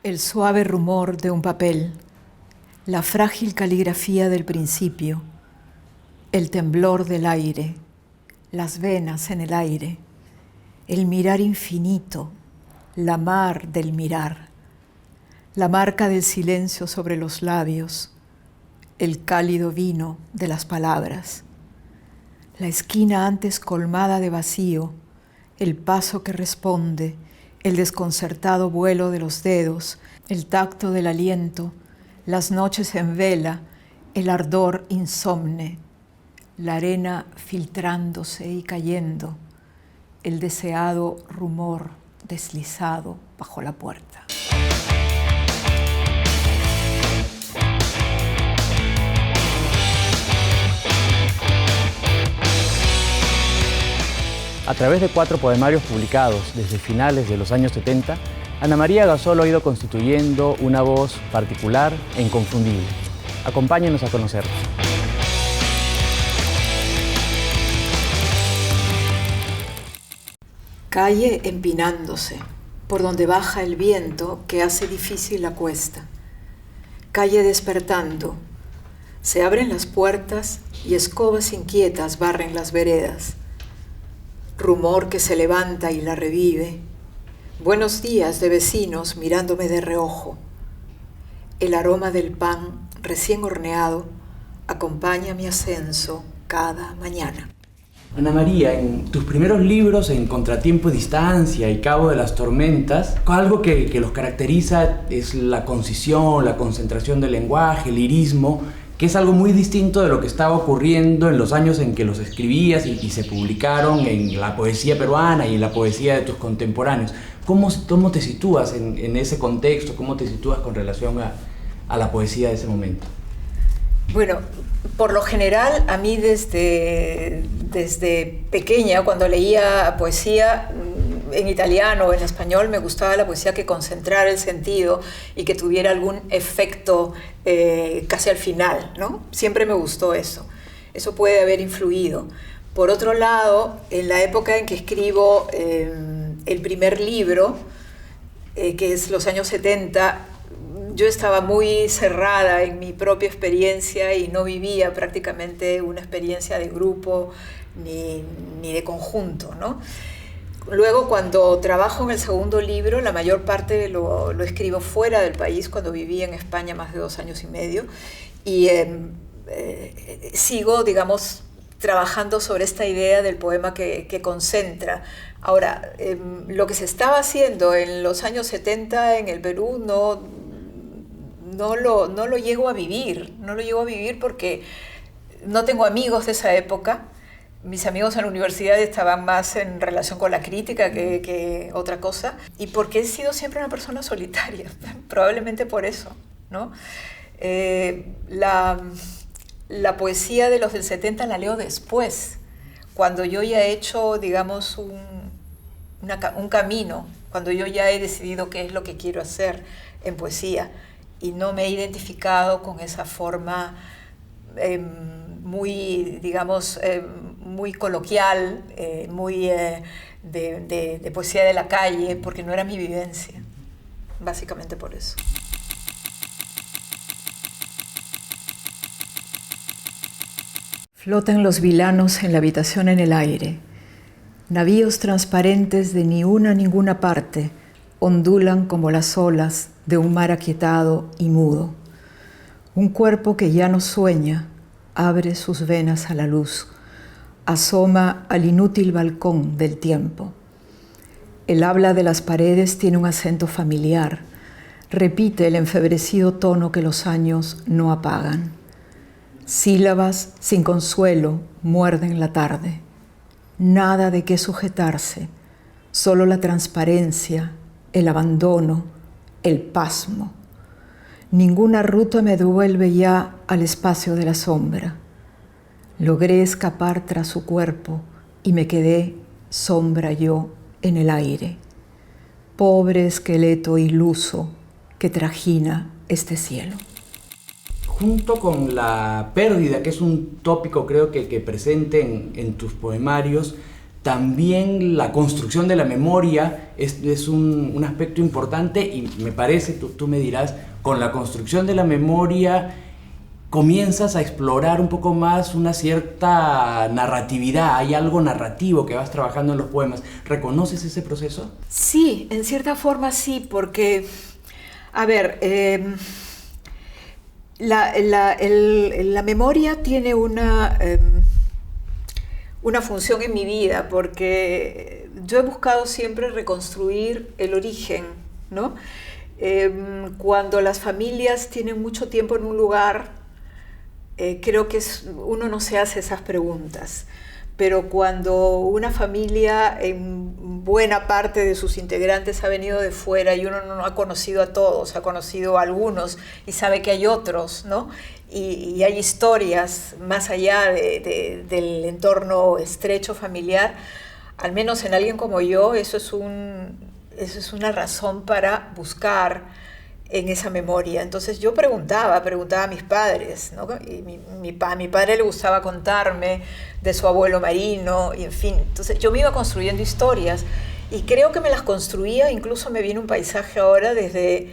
El suave rumor de un papel, la frágil caligrafía del principio, el temblor del aire, las venas en el aire, el mirar infinito, la mar del mirar, la marca del silencio sobre los labios, el cálido vino de las palabras, la esquina antes colmada de vacío, el paso que responde, el desconcertado vuelo de los dedos, el tacto del aliento, las noches en vela, el ardor insomne, la arena filtrándose y cayendo, el deseado rumor deslizado bajo la puerta. A través de 4 poemarios publicados desde finales de los años 70, Ana María Gasol ha ido constituyendo una voz particular e inconfundible. Acompáñenos a conocerla. Calle empinándose, por donde baja el viento que hace difícil la cuesta. Calle despertando, se abren las puertas y escobas inquietas barren las veredas. Rumor que se levanta y la revive. Buenos días de vecinos mirándome de reojo. El aroma del pan recién horneado acompaña mi ascenso cada mañana. Ana María, en tus primeros libros, en Contratiempo y Distancia y Cabo de las Tormentas, algo que los caracteriza es la concisión, la concentración del lenguaje, el lirismo, que es algo muy distinto de lo que estaba ocurriendo en los años en que los escribías y se publicaron en la poesía peruana y en la poesía de tus contemporáneos. ¿Cómo te sitúas en ese contexto? ¿Cómo te sitúas con relación a la poesía de ese momento? Bueno, por lo general, a mí desde pequeña, cuando leía poesía en italiano o en español, me gustaba la poesía que concentrara el sentido y que tuviera algún efecto casi al final, ¿no? Siempre me gustó eso. Eso puede haber influido. Por otro lado, en la época en que escribo el primer libro, que es los años 70, yo estaba muy cerrada en mi propia experiencia y no vivía prácticamente una experiencia de grupo ni de conjunto, ¿no? Luego, cuando trabajo en el segundo libro, la mayor parte lo escribo fuera del país, cuando viví en España más de 2 años y medio, y sigo, digamos, trabajando sobre esta idea del poema que concentra. Ahora, lo que se estaba haciendo en los años 70 en el Perú no lo llego a vivir, porque no tengo amigos de esa época. Mis amigos en la universidad estaban más en relación con la crítica que otra cosa, y porque he sido siempre una persona solitaria, probablemente por eso, ¿no? La poesía de los del 70 la leo después, cuando yo ya he hecho, digamos, un camino, cuando yo ya he decidido qué es lo que quiero hacer en poesía, y no me he identificado con esa forma muy, digamos, muy coloquial, muy de poesía de la calle, porque no era mi vivencia, básicamente por eso. Flotan los vilanos en la habitación en el aire. Navíos transparentes de ni una ninguna parte ondulan como las olas de un mar aquietado y mudo. Un cuerpo que ya no sueña abre sus venas a la luz, asoma al inútil balcón del tiempo. El habla de las paredes tiene un acento familiar, repite el enfebrecido tono que los años no apagan. Sílabas sin consuelo muerden la tarde. Nada de qué sujetarse, solo la transparencia, el abandono, el pasmo. Ninguna ruta me devuelve ya al espacio de la sombra. Logré escapar tras su cuerpo y me quedé sombra yo en el aire. Pobre esqueleto iluso que trajina este cielo. Junto con la pérdida, que es un tópico creo que presente en tus poemarios, también la construcción de la memoria es un aspecto importante, y me parece, tú me dirás, con la construcción de la memoria comienzas a explorar un poco más una cierta narratividad, hay algo narrativo que vas trabajando en los poemas. ¿Reconoces ese proceso? Sí, en cierta forma sí, porque, a ver, la memoria tiene una función en mi vida, porque yo he buscado siempre reconstruir el origen, ¿no? Cuando las familias tienen mucho tiempo en un lugar, creo que uno no se hace esas preguntas, pero cuando una familia en buena parte de sus integrantes ha venido de fuera y uno no ha conocido a todos, ha conocido a algunos y sabe que hay otros, ¿no? Y hay historias más allá del entorno estrecho familiar, al menos en alguien como yo, eso es una razón para buscar en esa memoria. Entonces yo preguntaba a mis padres, ¿no? Y mi padre le gustaba contarme de su abuelo marino, y en fin. Entonces yo me iba construyendo historias, y creo que me las construía, incluso me viene un paisaje ahora desde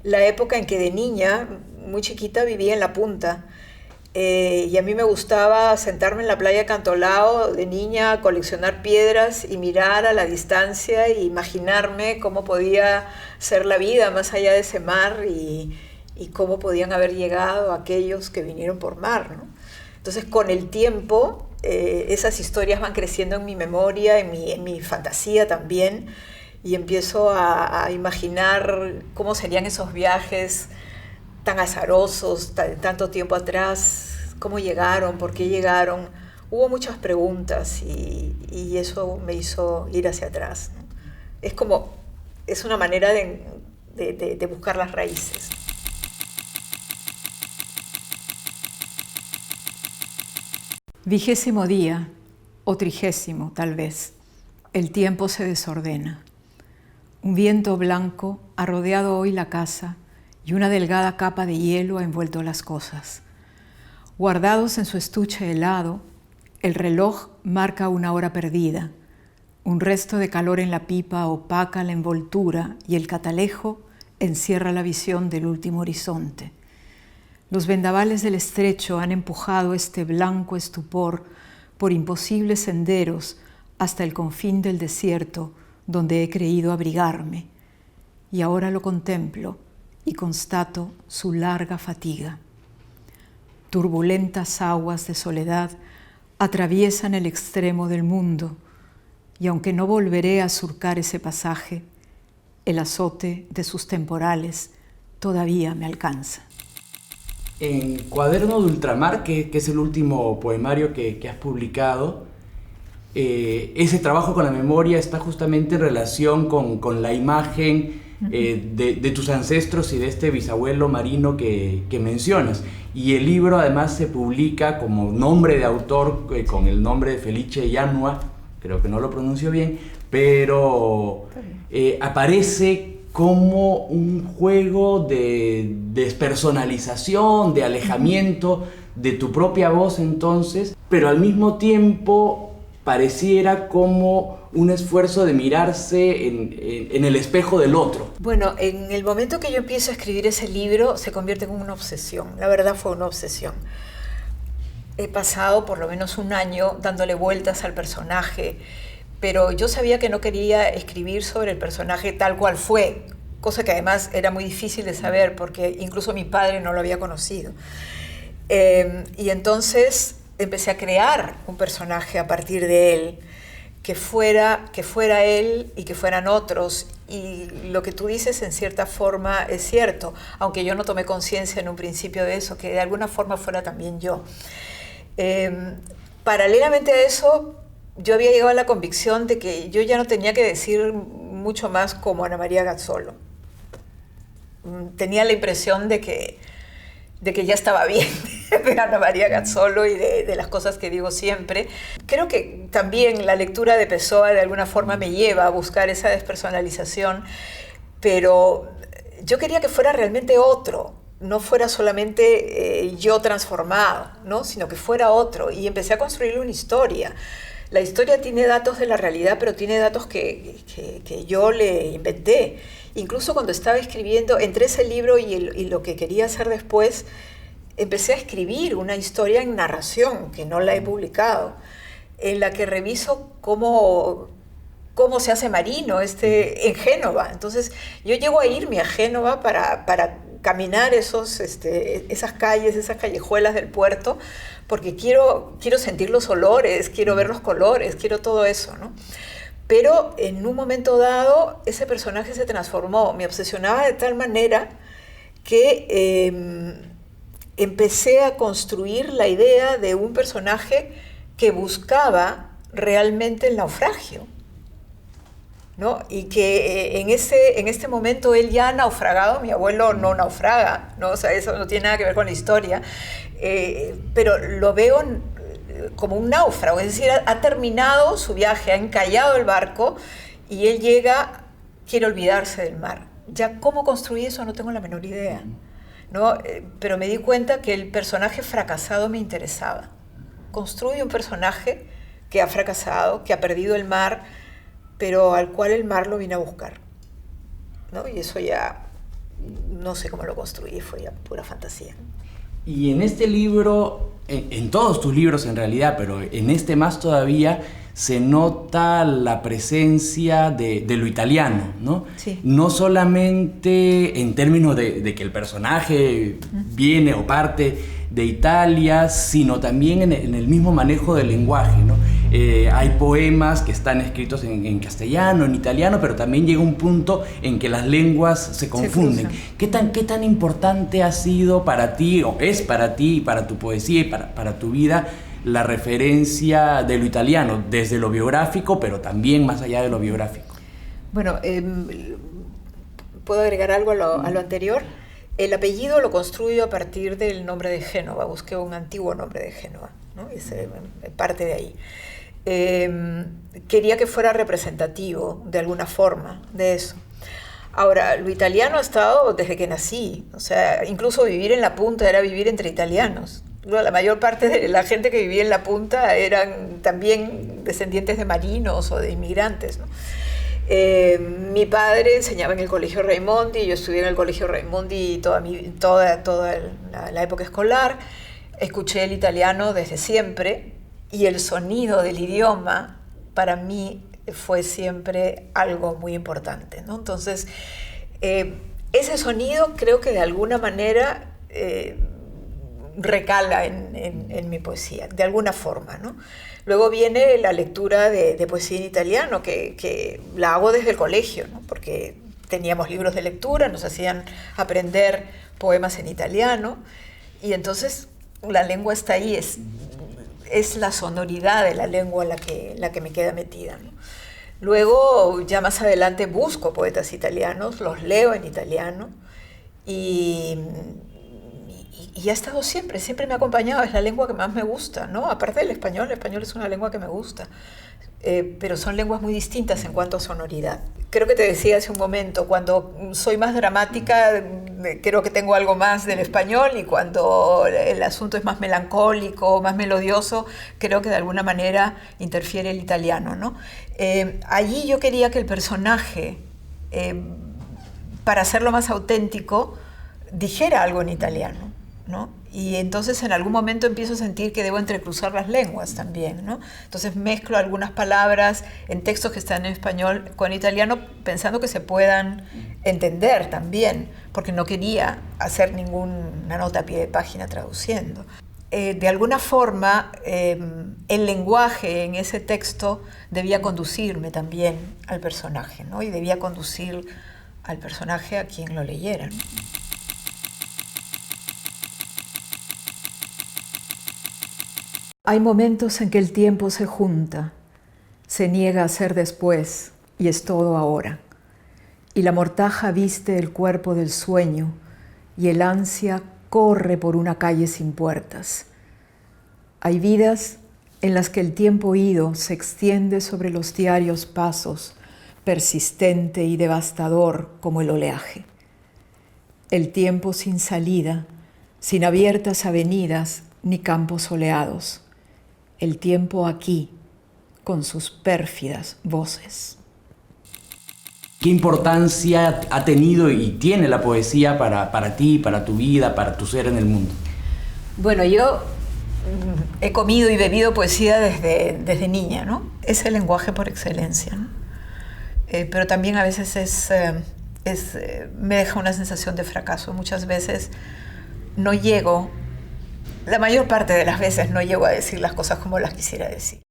la época en que de niña, muy chiquita, vivía en La Punta. Y a mí me gustaba sentarme en la playa de Cantolao de niña, coleccionar piedras y mirar a la distancia e imaginarme cómo podía ser la vida más allá de ese mar, y cómo podían haber llegado aquellos que vinieron por mar, ¿no? Entonces, con el tiempo, esas historias van creciendo en mi memoria, en mi fantasía también, y empiezo a imaginar cómo serían esos viajes tan azarosos, tanto tiempo atrás, cómo llegaron, por qué llegaron. Hubo muchas preguntas, y eso me hizo ir hacia atrás, ¿no? Es una manera de buscar las raíces. Vigésimo día, o 30º tal vez. El tiempo se desordena. Un viento blanco ha rodeado hoy la casa, y una delgada capa de hielo ha envuelto las cosas. Guardados en su estuche helado, el reloj marca una hora perdida. Un resto de calor en la pipa opaca la envoltura, y el catalejo encierra la visión del último horizonte. Los vendavales del estrecho han empujado este blanco estupor por imposibles senderos hasta el confín del desierto donde he creído abrigarme, y ahora lo contemplo y constato su larga fatiga. Turbulentas aguas de soledad atraviesan el extremo del mundo, y aunque no volveré a surcar ese pasaje, el azote de sus temporales todavía me alcanza. En Cuaderno de Ultramar, que es el último poemario que has publicado, ese trabajo con la memoria está justamente en relación con la imagen de tus ancestros y de este bisabuelo marino que mencionas. Y el libro además se publica como nombre de autor, con el nombre de Felice Yanua, creo que no lo pronuncio bien, pero aparece como un juego de despersonalización, de alejamiento de tu propia voz entonces, pero al mismo tiempo pareciera como un esfuerzo de mirarse en el espejo del otro. Bueno, en el momento que yo empiezo a escribir ese libro se convierte en una obsesión. La verdad fue una obsesión. He pasado por lo menos un año dándole vueltas al personaje, pero yo sabía que no quería escribir sobre el personaje tal cual fue, cosa que además era muy difícil de saber porque incluso mi padre no lo había conocido. Y entonces empecé a crear un personaje a partir de él, que fuera él y que fueran otros. Y lo que tú dices en cierta forma es cierto, aunque yo no tomé conciencia en un principio de eso, que de alguna forma fuera también yo. Paralelamente a eso, yo había llegado a la convicción de que yo ya no tenía que decir mucho más como Ana María Gazzolo. Tenía la impresión de que ya estaba bien de Ana María Gazzolo y de las cosas que digo siempre. Creo que también la lectura de Pessoa de alguna forma me lleva a buscar esa despersonalización, pero yo quería que fuera realmente otro, no fuera solamente yo transformado, ¿no? Sino que fuera otro, y empecé a construir una historia. La historia tiene datos de la realidad, pero tiene datos que yo le inventé. Incluso cuando estaba escribiendo, entre ese libro y lo que quería hacer después, empecé a escribir una historia en narración, que no la he publicado, en la que reviso cómo se hace marino en Génova. Entonces yo llego a irme a Génova para caminar esas calles, esas callejuelas del puerto, porque quiero sentir los olores, quiero ver los colores, quiero todo eso, ¿no? Pero en un momento dado ese personaje se transformó, me obsesionaba de tal manera que empecé a construir la idea de un personaje que buscaba realmente el naufragio, ¿no? Y que en este momento él ya ha naufragado. Mi abuelo no naufraga, ¿no? O sea, eso no tiene nada que ver con la historia, pero lo veo como un náufrago, es decir, ha terminado su viaje, ha encallado el barco y él llega, quiere olvidarse del mar. Ya cómo construí eso no tengo la menor idea, ¿no? Pero me di cuenta que el personaje fracasado me interesaba. Construye un personaje que ha fracasado, que ha perdido el mar, pero al cual el mar lo vino a buscar, ¿no? Y eso ya no sé cómo lo construí, fue ya pura fantasía. Y en este libro, en todos tus libros en realidad, pero en este más todavía, se nota la presencia de lo italiano, ¿no? Sí. No solamente en términos de que el personaje viene o parte de Italia, sino también en el mismo manejo del lenguaje, ¿no? Hay poemas que están escritos en castellano, en italiano, pero también llega un punto en que las lenguas se confunden. ¿Qué tan importante ha sido para ti, o es para ti, para tu poesía y para tu vida, la referencia de lo italiano, desde lo biográfico, pero también más allá de lo biográfico? Bueno, ¿puedo agregar algo a lo anterior? El apellido lo construyo a partir del nombre de Génova. Busqué un antiguo nombre de Génova, ¿no? Y parte de ahí. Quería que fuera representativo de alguna forma de eso. Ahora, lo italiano ha estado desde que nací. O sea, incluso vivir en la punta era vivir entre italianos. La mayor parte de la gente que vivía en la punta eran también descendientes de marinos o de inmigrantes, ¿no? Mi padre enseñaba en el Colegio Raimondi, yo estudié en el Colegio Raimondi toda la época escolar. Escuché el italiano desde siempre y el sonido del idioma para mí fue siempre algo muy importante, ¿no? Entonces, ese sonido creo que de alguna manera recala en mi poesía, de alguna forma, ¿no? Luego viene la lectura de poesía en italiano, que la hago desde el colegio, ¿no? Porque teníamos libros de lectura, nos hacían aprender poemas en italiano, y entonces la lengua está ahí, es la sonoridad de la lengua la que me queda metida, ¿no? Luego, ya más adelante, busco poetas italianos, los leo en italiano, y ha estado siempre me ha acompañado, es la lengua que más me gusta, ¿no? Aparte del español, el español es una lengua que me gusta, pero son lenguas muy distintas en cuanto a sonoridad. Creo que te decía hace un momento, cuando soy más dramática, creo que tengo algo más del español, y cuando el asunto es más melancólico, más melodioso, creo que de alguna manera interfiere el italiano, ¿no? Allí yo quería que el personaje, para hacerlo más auténtico, dijera algo en italiano, ¿no? Y entonces en algún momento empiezo a sentir que debo entrecruzar las lenguas también, ¿no? Entonces mezclo algunas palabras en textos que están en español con italiano, pensando que se puedan entender también, porque no quería hacer ninguna nota a pie de página traduciendo. De alguna forma, el lenguaje en ese texto debía conducirme también al personaje, ¿no? Y debía conducir al personaje a quien lo leyera, ¿no? Hay momentos en que el tiempo se junta, se niega a ser después y es todo ahora. Y la mortaja viste el cuerpo del sueño y el ansia corre por una calle sin puertas. Hay vidas en las que el tiempo ido se extiende sobre los diarios pasos, persistente y devastador como el oleaje. El tiempo sin salida, sin abiertas avenidas ni campos soleados. El tiempo aquí, con sus pérfidas voces. ¿Qué importancia ha tenido y tiene la poesía para ti, para tu vida, para tu ser en el mundo? Bueno, yo he comido y bebido poesía desde niña, ¿no? Es el lenguaje por excelencia, ¿no? Pero también a veces me deja una sensación de fracaso. Muchas veces no llego, la mayor parte de las veces no llego a decir las cosas como las quisiera decir.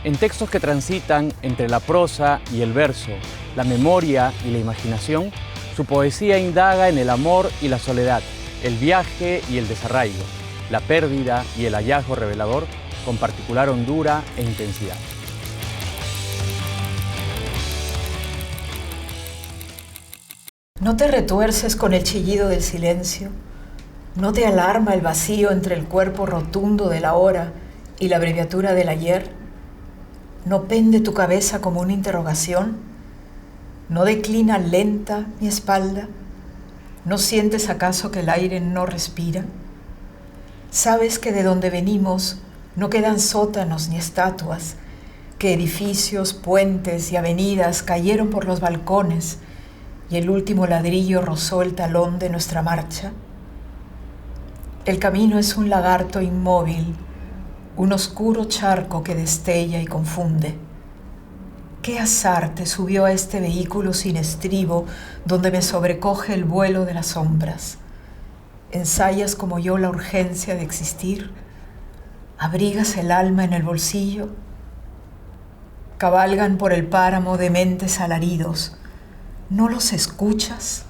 En textos que transitan entre la prosa y el verso, la memoria y la imaginación, su poesía indaga en el amor y la soledad, el viaje y el desarraigo, la pérdida y el hallazgo revelador, con particular hondura e intensidad. ¿No te retuerces con el chillido del silencio? ¿No te alarma el vacío entre el cuerpo rotundo de la hora y la abreviatura del ayer? ¿No pende tu cabeza como una interrogación? ¿No declina lenta mi espalda? ¿No sientes acaso que el aire no respira? ¿Sabes que de donde venimos no quedan sótanos ni estatuas, que edificios, puentes y avenidas cayeron por los balcones y el último ladrillo rozó el talón de nuestra marcha? El camino es un lagarto inmóvil, un oscuro charco que destella y confunde. ¿Qué azar te subió a este vehículo sin estribo donde me sobrecoge el vuelo de las sombras? ¿Ensayas como yo la urgencia de existir? ¿Abrigas el alma en el bolsillo? Cabalgan por el páramo dementes alaridos. ¿No los escuchas?